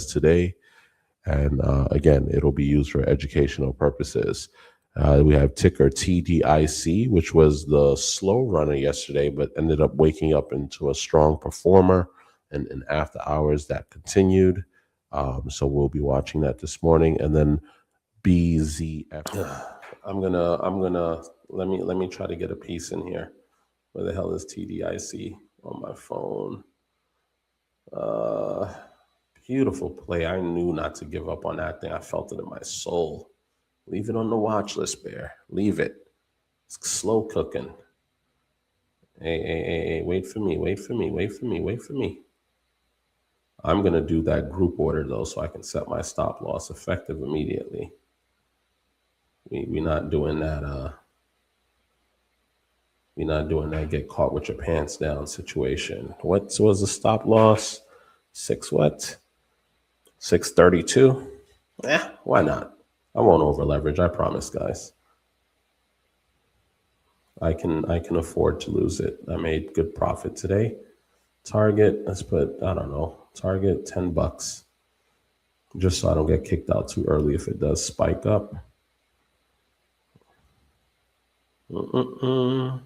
today. And again, it'll be used for educational purposes. We have ticker TDIC, which was the slow runner yesterday, but ended up waking up into a strong performer. And in after hours, that continued. So we'll be watching that this morning. And then BZF. Let me try to get a piece in here. Where the hell is TDIC on my phone? Beautiful play. I knew not to give up on that thing. I felt it in my soul. Leave it on the watch list, Bear. Leave it. It's slow cooking. Hey, wait for me. I'm going to do that group order, though, so I can set my stop loss effective immediately. We're not doing that. We're not doing that get caught with your pants down situation. What was the stop loss? 632? Why not? I won't over leverage, I promise, guys. I can afford to lose it. I made good profit today. Target, let's put, I don't know, target $10. Just so I don't get kicked out too early if it does spike up. I'm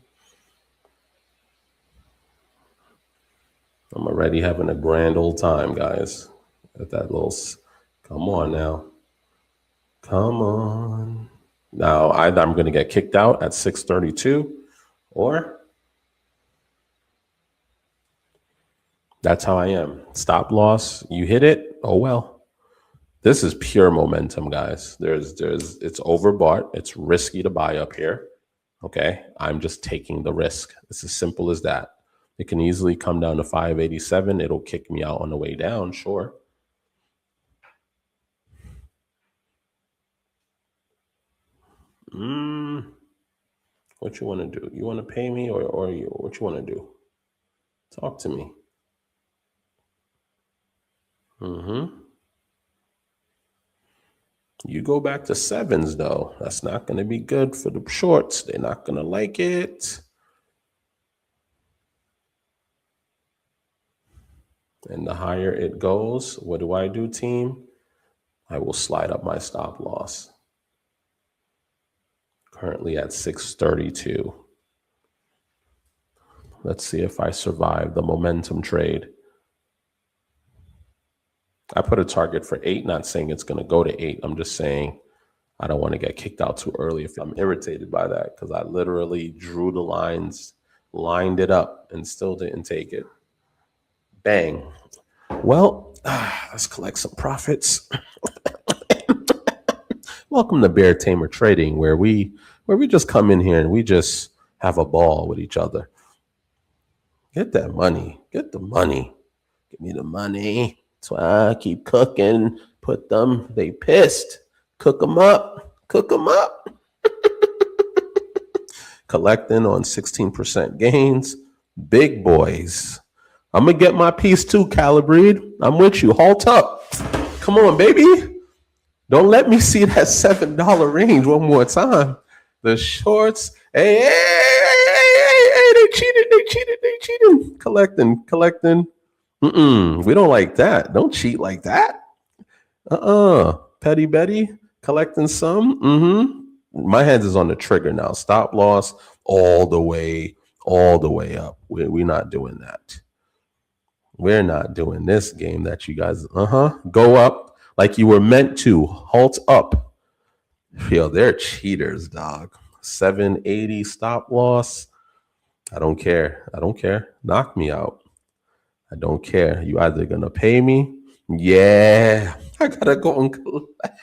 already having a grand old time, guys. At that little, come on now. Come on. Now, either I'm going to get kicked out at 632 or that's how I am. Stop loss, you hit it, oh well. This is pure momentum, guys. It's overbought. It's risky to buy up here. Okay, I'm just taking the risk. It's as simple as that. It can easily come down to 587. It'll kick me out on the way down, sure. What you want to do? You want to pay me or what you want to do? Talk to me. You go back to sevens, though. That's not going to be good for the shorts. They're not going to like it. And the higher it goes, what do I do, team? I will slide up my stop loss. Currently at 632. Let's see if I survive the momentum trade. I put a target for 8, not saying it's going to go to 8. I'm just saying I don't want to get kicked out too early. If I'm irritated by that, because I literally drew the lines, lined it up, and still didn't take it. Bang. Well, let's collect some profits. Welcome to Bear Tamer Trading, where we just come in here and we just have a ball with each other. Get that money. Get the money. Give me the money. That's why I keep cooking. Put them. They pissed. Cook them up. Cook them up. Collecting on 16% gains. Big boys. I'm going to get my piece too, Calibreed. I'm with you. Halt up. Come on, baby. Don't let me see that $7 range one more time. The shorts. Hey, they cheated. Collecting. We don't like that. Don't cheat like that. Petty Betty, collecting some. My hands is on the trigger now. Stop loss all the way up. We're not doing that. We're not doing this game that you guys, go up like you were meant to. Halt up. Yo, they're cheaters, dog. 780 stop loss. I don't care. Knock me out. I don't care. You either going to pay me. Yeah. I got to go and collect.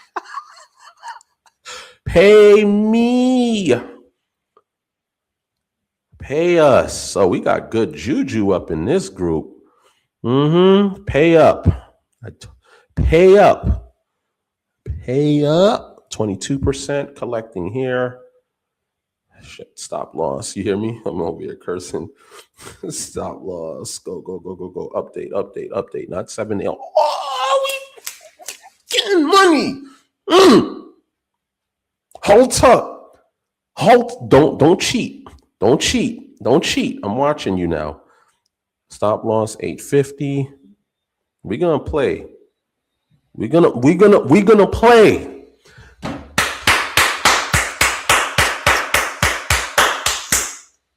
Pay me. Pay us. So we got good juju up in this group. Pay up. Pay up. 22% collecting here. Shit, stop loss. You hear me? I'm over here cursing. Stop loss. Go. Update. Not 7. Oh, we getting money. Halt up. Halt. Don't cheat. Don't cheat. I'm watching you now. Stop loss 850. We're gonna play. We're gonna play.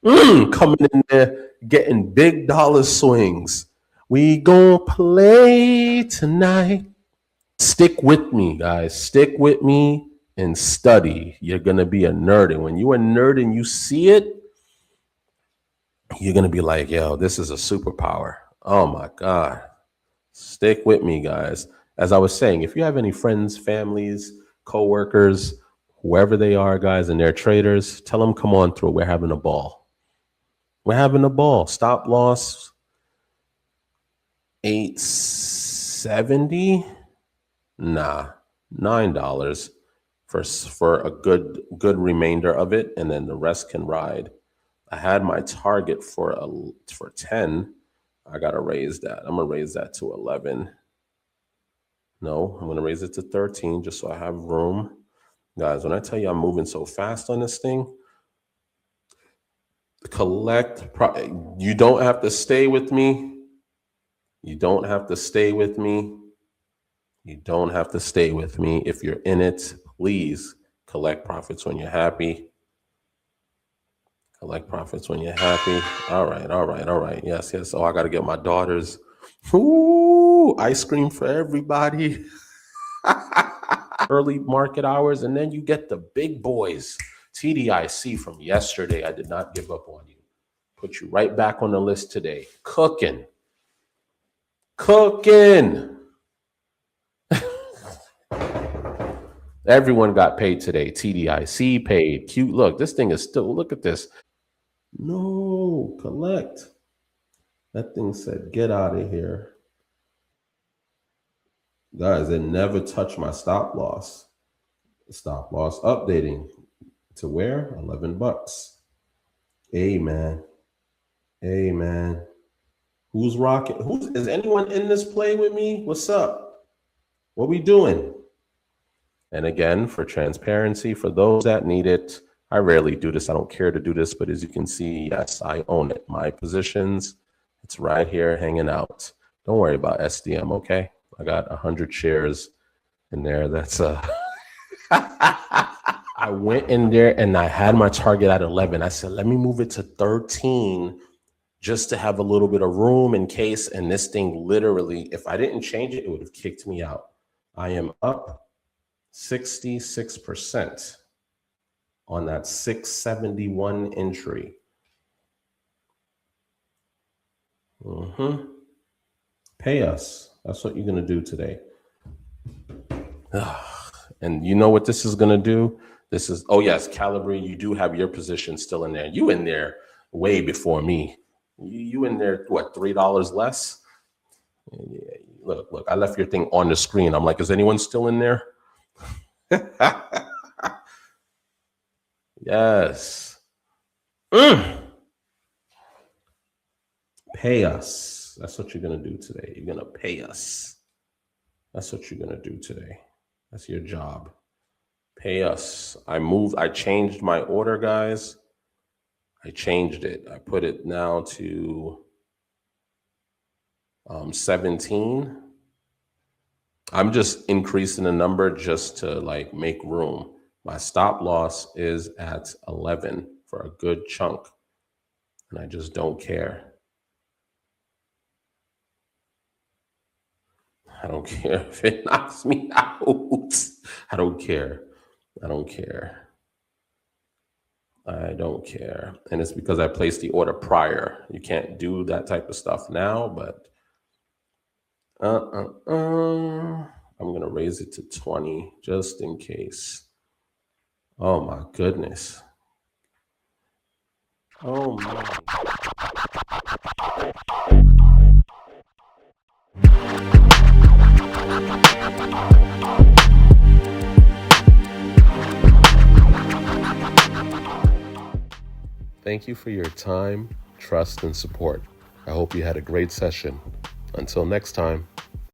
Coming in there, getting big dollar swings. We gonna play tonight. Stick with me, guys. Stick with me and study. You're gonna be a nerd, and when you're a nerd and you see it, you're gonna be like, "Yo, this is a superpower." Oh my god! Stick with me, guys. As I was saying, if you have any friends, families, coworkers, whoever they are, guys, and they're traders, tell them come on through. We're having a ball. We're having a ball. Stop loss 870. Nah, $9 for a good remainder of it, and then the rest can ride. I had my target for 10. I gotta raise that. I'm gonna raise that to 11. No, I'm gonna raise it to 13 just so I have room. Guys, when I tell you I'm moving so fast on this thing, you don't have to stay with me. You don't have to stay with me. You don't have to stay with me. If you're in it, please collect profits when you're happy. Collect profits when you're happy. All right, all right, all right. Yes, yes. Oh, I got to get my daughters. Ooh, ice cream for everybody. Early market hours. And then you get the big boys. TDIC from yesterday. I did not give up on you. Put you right back on the list today. Cooking. Everyone got paid today. TDIC paid. Cute. Look, this thing is still, look at this. No, collect. That thing said, get out of here. Guys, it never touched my stop loss. Stop loss updating to where? $11. Hey, man. Hey, man. Who's rocking? Is anyone in this play with me? What's up? What we doing? And again, for transparency, for those that need it, I rarely do this. I don't care to do this, but as you can see, yes, I own it. My positions, it's right here hanging out. Don't worry about SDM, okay? I got 100 shares in there. That's I went in there and I had my target at 11. I said, let me move it to 13 just to have a little bit of room in case. And this thing literally, if I didn't change it, it would have kicked me out. I am up 66% on that 671 entry. Pay us. That's what you're going to do today. And you know what this is going to do? This is, oh yes, Calibri, you do have your position still in there. You in there way before me. You in there, what, $3 less? Yeah, look, I left your thing on the screen. I'm like, is anyone still in there? Yes. Pay us. That's what you're going to do today. You're going to pay us. That's what you're going to do today. That's your job. Pay us. I changed my order, guys. I changed it. I put it now to 17. I'm just increasing the number just to like make room. My stop loss is at 11 for a good chunk. And I just don't care. I don't care if it knocks me out. I don't care. I don't care. I don't care. And it's because I placed the order prior. You can't do that type of stuff now, but I'm going to raise it to 20 just in case. Oh my goodness. Oh my. Thank you for your time, trust, and support. I hope you had a great session. Until next time.